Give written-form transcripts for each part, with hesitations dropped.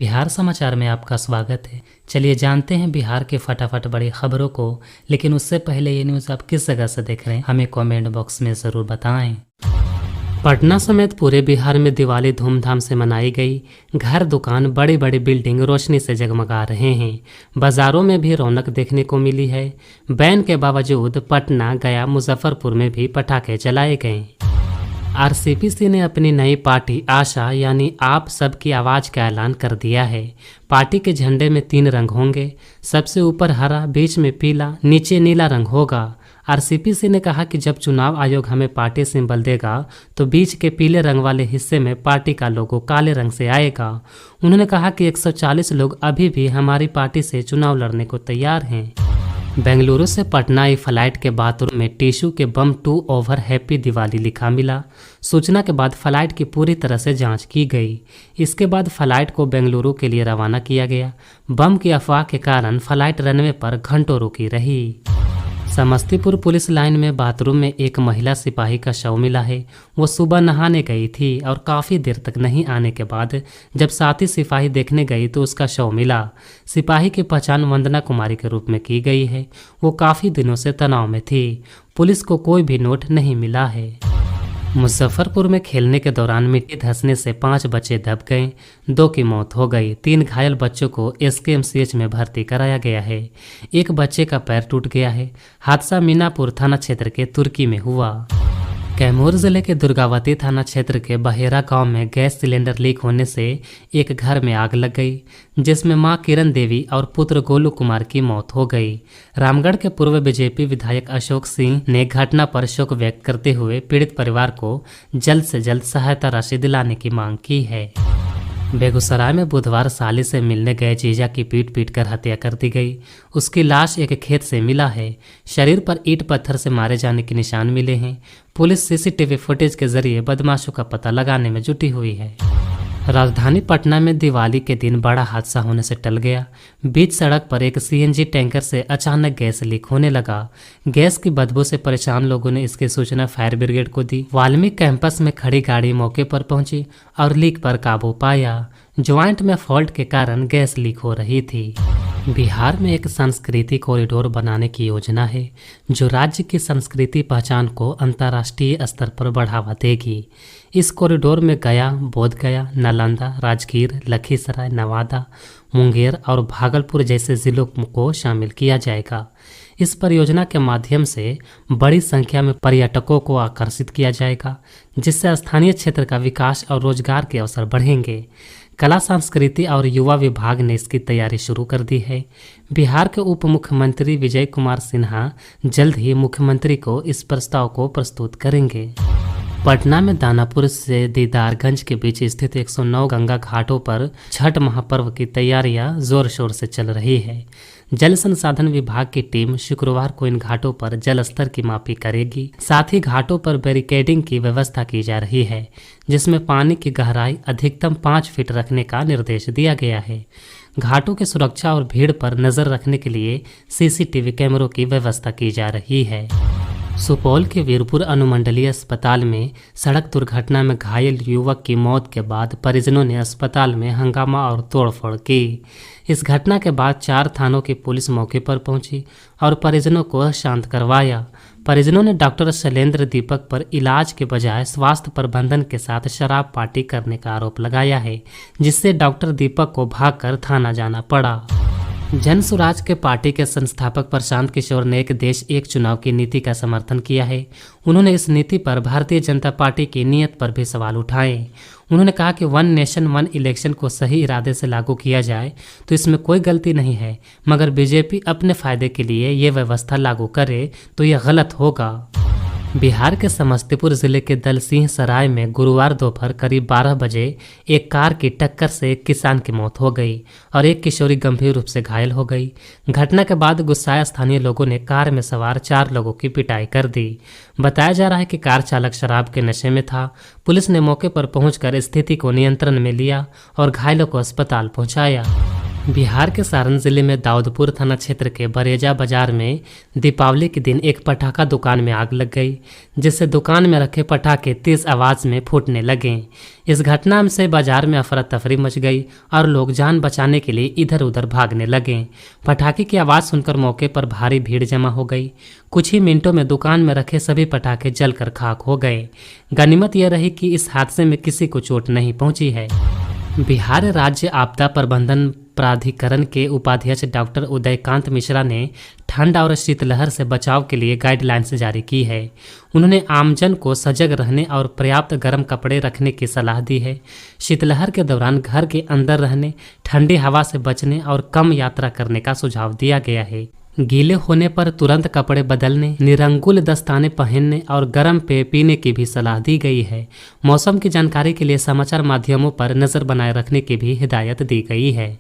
बिहार समाचार में आपका स्वागत है। चलिए जानते हैं बिहार के फटाफट बड़ी खबरों को। लेकिन उससे पहले ये न्यूज़ आप किस जगह से देख रहे हैं हमें कमेंट बॉक्स में ज़रूर बताएं। पटना समेत पूरे बिहार में दिवाली धूमधाम से मनाई गई। घर, दुकान, बड़ी बड़ी बिल्डिंग रोशनी से जगमगा रहे हैं। बाजारों में भी रौनक देखने को मिली है। बैन के बावजूद पटना, गया, मुजफ्फरपुर में भी पटाखे जलाए गए। आरसीपी ने अपनी नई पार्टी आशा यानी आप सबकी आवाज़ का ऐलान कर दिया है। पार्टी के झंडे में 3 रंग होंगे। सबसे ऊपर हरा, बीच में पीला, नीचे नीला रंग होगा। आरसीपी ने कहा कि जब चुनाव आयोग हमें पार्टी सिंबल देगा तो बीच के पीले रंग वाले हिस्से में पार्टी का लोगो काले रंग से आएगा। उन्होंने कहा कि 140 लोग अभी भी हमारी पार्टी से चुनाव लड़ने को तैयार हैं। बेंगलुरु से पटना आई फ्लाइट के बाथरूम में टिश्यू के बम 2 ओवर हैप्पी दिवाली लिखा मिला। सूचना के बाद फ्लाइट की पूरी तरह से जांच की गई। इसके बाद फ्लाइट को बेंगलुरु के लिए रवाना किया गया। बम की अफवाह के कारण फ्लाइट रनवे पर घंटों रुकी रही। समस्तीपुर पुलिस लाइन में बाथरूम में एक महिला सिपाही का शव मिला है। वो सुबह नहाने गई थी और काफ़ी देर तक नहीं आने के बाद जब साथी सिपाही देखने गई तो उसका शव मिला। सिपाही की पहचान वंदना कुमारी के रूप में की गई है। वो काफ़ी दिनों से तनाव में थी। पुलिस को कोई भी नोट नहीं मिला है। मुजफ्फरपुर में खेलने के दौरान मिट्टी धंसने से 5 बच्चे दब गए। 2 की मौत हो गई। 3 घायल बच्चों को एसकेएमसीएच में भर्ती कराया गया है। एक बच्चे का पैर टूट गया है। हादसा मीनापुर थाना क्षेत्र के तुर्की में हुआ। कैमूर जिले के दुर्गावती थाना क्षेत्र के बहेरा गांव में गैस सिलेंडर लीक होने से एक घर में आग लग गई, जिसमें मां किरण देवी और पुत्र गोलू कुमार की मौत हो गई। रामगढ़ के पूर्व बीजेपी विधायक अशोक सिंह ने घटना पर शोक व्यक्त करते हुए पीड़ित परिवार को जल्द से जल्द सहायता राशि दिलाने की मांग की है। बेगूसराय में बुधवार साली से मिलने गए जीजा की पीट कर हत्या कर दी गई। उसकी लाश एक खेत से मिला है। शरीर पर ईंट पत्थर से मारे जाने के निशान मिले हैं। पुलिस सीसीटीवी फुटेज के जरिए बदमाशों का पता लगाने में जुटी हुई है। राजधानी पटना में दिवाली के दिन बड़ा हादसा होने से टल गया। बीच सड़क पर एक सीएनजी टैंकर से अचानक गैस लीक होने लगा। गैस की बदबू से परेशान लोगों ने इसकी सूचना फायर ब्रिगेड को दी। वाल्मीकि कैंपस में खड़ी गाड़ी मौके पर पहुंची और लीक पर काबू पाया। ज्वाइंट में फॉल्ट के कारण गैस लीक हो रही थी। बिहार में एक संस्कृति कॉरिडोर बनाने की योजना है जो राज्य की संस्कृति पहचान को अंतर्राष्ट्रीय स्तर पर बढ़ावा देगी। इस कॉरिडोर में गया, बोधगया, नालंदा, राजगीर, लखीसराय, नवादा, मुंगेर और भागलपुर जैसे जिलों को शामिल किया जाएगा। इस परियोजना के माध्यम से बड़ी संख्या में पर्यटकों को आकर्षित किया जाएगा, जिससे स्थानीय क्षेत्र का विकास और रोजगार के अवसर बढ़ेंगे। कला, संस्कृति और युवा विभाग ने इसकी तैयारी शुरू कर दी है। बिहार के उप मुख्यमंत्री विजय कुमार सिन्हा जल्द ही मुख्यमंत्री को इस प्रस्ताव को प्रस्तुत करेंगे। पटना में दानापुर से दीदारगंज के बीच स्थित 109 गंगा घाटों पर छठ महापर्व की तैयारियां जोर शोर से चल रही है। जल संसाधन विभाग की टीम शुक्रवार को इन घाटों पर जल स्तर की मापी करेगी। साथ ही घाटों पर बैरिकेडिंग की व्यवस्था की जा रही है, जिसमें पानी की गहराई अधिकतम 5 फीट रखने का निर्देश दिया गया है। घाटों की सुरक्षा और भीड़ पर नजर रखने के लिए सीसीटीवी कैमरों की व्यवस्था की जा रही है। सुपौल के वीरपुर अनुमंडलीय अस्पताल में सड़क दुर्घटना में घायल युवक की मौत के बाद परिजनों ने अस्पताल में हंगामा और तोड़फोड़ की। इस घटना के बाद 4 थानों की पुलिस मौके पर पहुंची और परिजनों को शांत करवाया। परिजनों ने डॉक्टर शैलेंद्र दीपक पर इलाज के बजाय स्वास्थ्य प्रबंधन के साथ शराब पार्टी करने का आरोप लगाया है, जिससे डॉक्टर दीपक को भागकर थाना जाना पड़ा। जन स्वराज के पार्टी के संस्थापक प्रशांत किशोर ने एक देश एक चुनाव की नीति का समर्थन किया है। उन्होंने इस नीति पर भारतीय जनता पार्टी की नीयत पर भी सवाल उठाए। उन्होंने कहा कि 1 नेशन 1 इलेक्शन को सही इरादे से लागू किया जाए तो इसमें कोई गलती नहीं है, मगर बीजेपी अपने फायदे के लिए ये व्यवस्था लागू करे तो यह गलत होगा। बिहार के समस्तीपुर जिले के दलसिंह सराय में गुरुवार दोपहर करीब 12 बजे एक कार की टक्कर से एक किसान की मौत हो गई और एक किशोरी गंभीर रूप से घायल हो गई। घटना के बाद गुस्साए स्थानीय लोगों ने कार में सवार 4 लोगों की पिटाई कर दी। बताया जा रहा है कि कार चालक शराब के नशे में था। पुलिस ने मौके पर पहुंचकर स्थिति को नियंत्रण में लिया और घायलों को अस्पताल पहुंचाया। बिहार के सारण जिले में दाऊदपुर थाना क्षेत्र के बरेजा बाजार में दीपावली के दिन एक पटाखा दुकान में आग लग गई, जिससे दुकान में रखे पटाखे तेज आवाज में फूटने लगे। इस घटना से बाजार में अफरा तफरी मच गई और लोग जान बचाने के लिए इधर उधर भागने लगे। पटाखे की आवाज सुनकर मौके पर भारी भीड़ जमा हो गई। कुछ ही मिनटों में दुकान में रखे सभी पटाखे जलकर खाक हो गए। गनीमत यह रही कि इस हादसे में किसी को चोट नहीं पहुंची है। बिहार राज्य आपदा प्रबंधन प्राधिकरण के उपाध्यक्ष डॉक्टर उदयकांत मिश्रा ने ठंड और शीतलहर से बचाव के लिए गाइडलाइंस जारी की है। उन्होंने आमजन को सजग रहने और पर्याप्त गर्म कपड़े रखने की सलाह दी है। शीतलहर के दौरान घर के अंदर रहने, ठंडी हवा से बचने और कम यात्रा करने का सुझाव दिया गया है। गीले होने पर तुरंत कपड़े बदलने, निरंकुल दस्ताने पहनने और गर्म पेय पीने की भी सलाह दी गई है। मौसम की जानकारी के लिए समाचार माध्यमों पर नजर बनाए रखने की भी हिदायत दी गई है।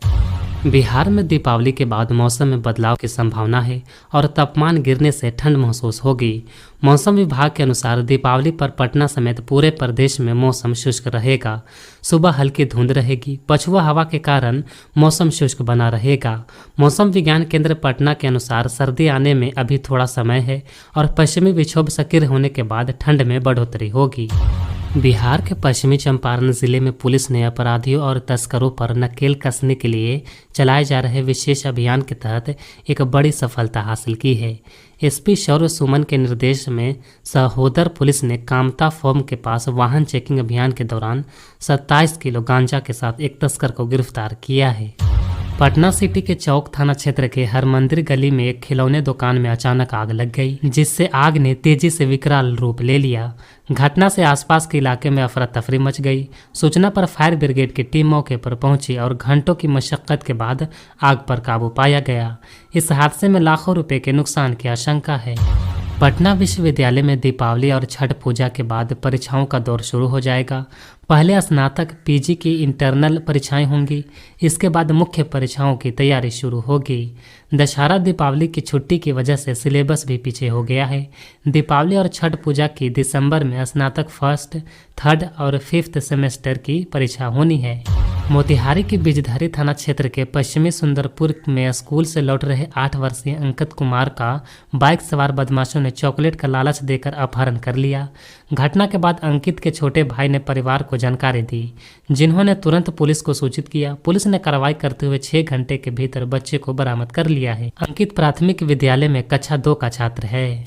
बिहार में दीपावली के बाद मौसम में बदलाव की संभावना है और तापमान गिरने से ठंड महसूस होगी। मौसम विभाग के अनुसार दीपावली पर पटना समेत पूरे प्रदेश में मौसम शुष्क रहेगा। सुबह हल्की धुंध रहेगी। पछुआ हवा के कारण मौसम शुष्क बना रहेगा। मौसम विज्ञान केंद्र पटना के अनुसार सर्दी आने में अभी थोड़ा समय है और पश्चिमी विक्षोभ सक्रिय होने के बाद ठंड में बढ़ोतरी होगी। बिहार के पश्चिमी चंपारण जिले में पुलिस ने अपराधियों और तस्करों पर नकेल कसने के लिए चलाए जा रहे विशेष अभियान के तहत एक बड़ी सफलता हासिल की है। एसपी शौर्य सुमन के निर्देश में सहोदर पुलिस ने कामता फॉर्म के पास वाहन चेकिंग अभियान के दौरान 27 किलो गांजा के साथ एक तस्कर को गिरफ्तार किया है। पटना सिटी के चौक थाना क्षेत्र के हरमंदिर गली में एक खिलौने दुकान में अचानक आग लग गई, जिससे आग ने तेजी से विकराल रूप ले लिया। घटना से आसपास के इलाके में अफरा तफरी मच गई। सूचना पर फायर ब्रिगेड की टीम मौके पर पहुंची और घंटों की मशक्कत के बाद आग पर काबू पाया गया। इस हादसे में लाखों रुपए के नुकसान की आशंका है। पटना विश्वविद्यालय में दीपावली और छठ पूजा के बाद परीक्षाओं का दौर शुरू हो जाएगा। पहले स्नातक पीजी की इंटरनल परीक्षाएं होंगी। इसके बाद मुख्य परीक्षाओं की तैयारी शुरू होगी। दशहरा दीपावली की छुट्टी की वजह से सिलेबस भी पीछे हो गया है। दीपावली और छठ पूजा की दिसंबर में स्नातक फर्स्ट, थर्ड और फिफ्थ सेमेस्टर की परीक्षा होनी है। मोतिहारी के बिजधारी थाना क्षेत्र के पश्चिमी सुंदरपुर में स्कूल से लौट रहे 8 वर्षीय अंकित कुमार का बाइक सवार बदमाशों ने चॉकलेट का लालच देकर अपहरण कर लिया। घटना के बाद अंकित के छोटे भाई ने परिवार को जानकारी दी, जिन्होंने तुरंत पुलिस को सूचित किया। पुलिस ने कार्रवाई करते हुए 6 घंटे के भीतर बच्चे को बरामद कर लिया है। अंकित प्राथमिक विद्यालय में कक्षा 2 का छात्र है।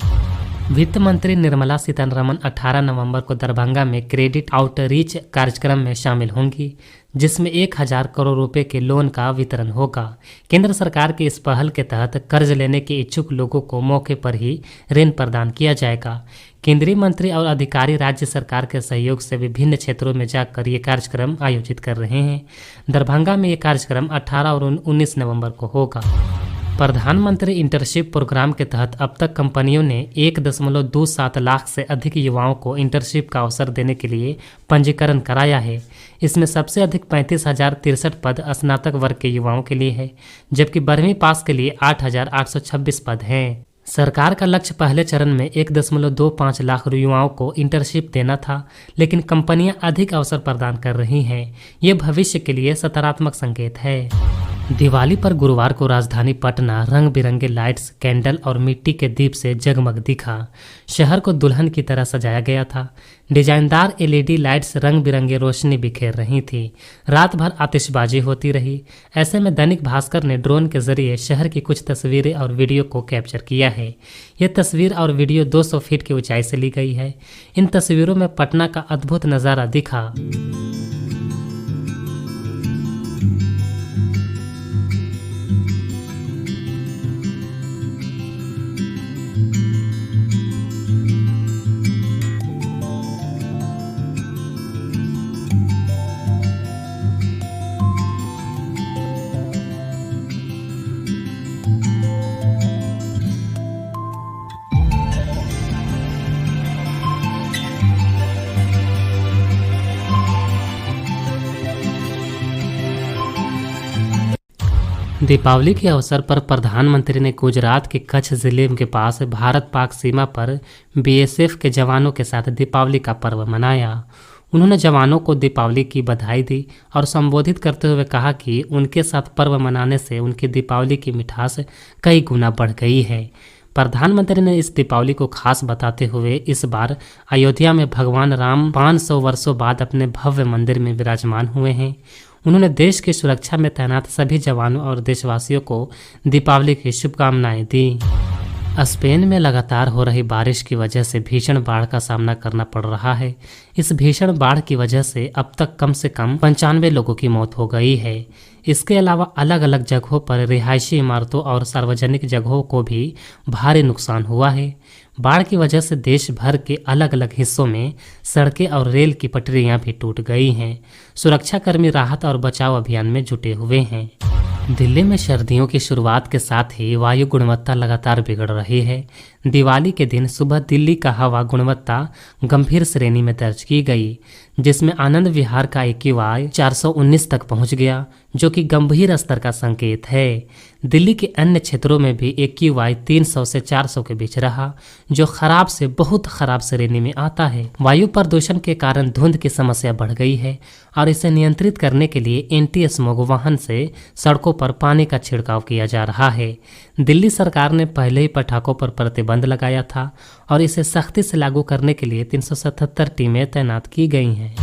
वित्त मंत्री निर्मला सीतारमण 18 नवंबर को दरभंगा में क्रेडिट आउटरीच कार्यक्रम में शामिल होंगी, जिसमें 1000 करोड़ रुपए के लोन का वितरण होगा। केंद्र सरकार की इस पहल के तहत कर्ज लेने के इच्छुक लोगों को मौके पर ही ऋण प्रदान किया जाएगा। केंद्रीय मंत्री और अधिकारी राज्य सरकार के सहयोग से विभिन्न क्षेत्रों में जाकर ये कार्यक्रम आयोजित कर रहे हैं। दरभंगा में ये कार्यक्रम 18 और 19 नवंबर को होगा। प्रधानमंत्री इंटर्नशिप प्रोग्राम के तहत अब तक कंपनियों ने 1.27 लाख से अधिक युवाओं को इंटर्नशिप का अवसर देने के लिए पंजीकरण कराया है। इसमें सबसे अधिक 35,063 पद स्नातक वर्ग के युवाओं के लिए है, जबकि 12वीं पास के लिए 8,826 पद हैं। सरकार का लक्ष्य पहले चरण में 1.25 लाख युवाओं को इंटर्नशिप देना था, लेकिन कंपनियां अधिक अवसर प्रदान कर रही हैं। ये भविष्य के लिए सकारात्मक संकेत है। दिवाली पर गुरुवार को राजधानी पटना रंग बिरंगे लाइट्स, कैंडल और मिट्टी के दीप से जगमग दिखा। शहर को दुल्हन की तरह सजाया गया था। डिजाइनदार एलईडी लाइट्स रंग बिरंगे रोशनी बिखेर रही थी। रात भर आतिशबाजी होती रही। ऐसे में दैनिक भास्कर ने ड्रोन के जरिए शहर की कुछ तस्वीरें और वीडियो को कैप्चर किया है। ये तस्वीर और वीडियो 200 फीट की ऊंचाई से ली गई है। इन तस्वीरों में पटना का अद्भुत नज़ारा दिखा। दीपावली के अवसर पर प्रधानमंत्री ने गुजरात के कच्छ जिले के पास भारत पाक सीमा पर बीएसएफ के जवानों के साथ दीपावली का पर्व मनाया। उन्होंने जवानों को दीपावली की बधाई दी और संबोधित करते हुए कहा कि उनके साथ पर्व मनाने से उनकी दीपावली की मिठास कई गुना बढ़ गई है। प्रधानमंत्री ने इस दीपावली को खास बताते हुए इस बार अयोध्या में भगवान राम 500 वर्षों बाद अपने भव्य मंदिर में विराजमान हुए हैं। उन्होंने देश की सुरक्षा में तैनात सभी जवानों और देशवासियों को दीपावली की शुभकामनाएं दी। स्पेन में लगातार हो रही बारिश की वजह से भीषण बाढ़ का सामना करना पड़ रहा है। इस भीषण बाढ़ की वजह से अब तक कम से कम 95 लोगों की मौत हो गई है। इसके अलावा अलग अलग जगहों पर रिहायशी इमारतों और सार्वजनिक जगहों को भी भारी नुकसान हुआ है। बाढ़ की वजह से देश भर के अलग अलग हिस्सों में सड़कें और रेल की पटरियां भी टूट गई हैं। सुरक्षाकर्मी राहत और बचाव अभियान में जुटे हुए हैं। दिल्ली में सर्दियों की शुरुआत के साथ ही वायु गुणवत्ता लगातार बिगड़ रही है। दिवाली के दिन सुबह दिल्ली का हवा गुणवत्ता गंभीर श्रेणी में दर्ज की गई, जिसमें आनंद विहार का AQI 419 तक पहुंच गया, जो कि गंभीर स्तर का संकेत है। दिल्ली के अन्य क्षेत्रों में भी AQI 300 से 400 के बीच रहा, जो खराब से बहुत खराब श्रेणी में आता है। वायु प्रदूषण के कारण धुंध की समस्या बढ़ गई है और इसे नियंत्रित करने के लिए एंटी स्मोग वाहन से सड़कों पर पानी का छिड़काव किया जा रहा है। दिल्ली सरकार ने पहले ही पटाखों पर प्रतिबंध लगाया था और इसे सख्ती से लागू करने के लिए 377 टीमें तैनात की गई हैं।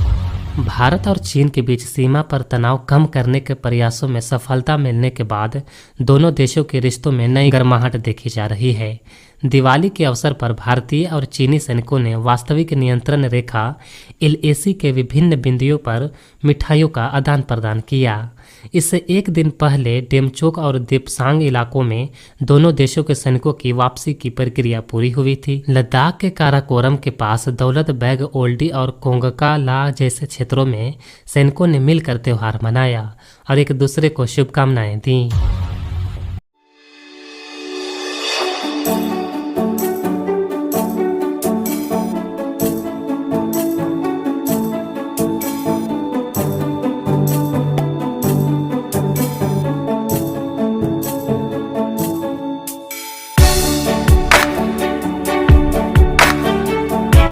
भारत और चीन के बीच सीमा पर तनाव कम करने के प्रयासों में सफलता मिलने के बाद दोनों देशों के रिश्तों में नई गर्माहट देखी जा रही है। दिवाली के अवसर पर भारतीय और चीनी सैनिकों ने वास्तविक नियंत्रण रेखा LAC के विभिन्न बिंदुओं पर मिठाइयों का आदान प्रदान किया। इससे एक दिन पहले डेमचोक और दिपसांग इलाकों में दोनों देशों के सैनिकों की वापसी की प्रक्रिया पूरी हुई थी। लद्दाख के काराकोरम के पास दौलत बेग ओल्डी और कोंगका ला जैसे क्षेत्रों में सैनिकों ने मिलकर त्योहार मनाया और एक दूसरे को शुभकामनाएं दी।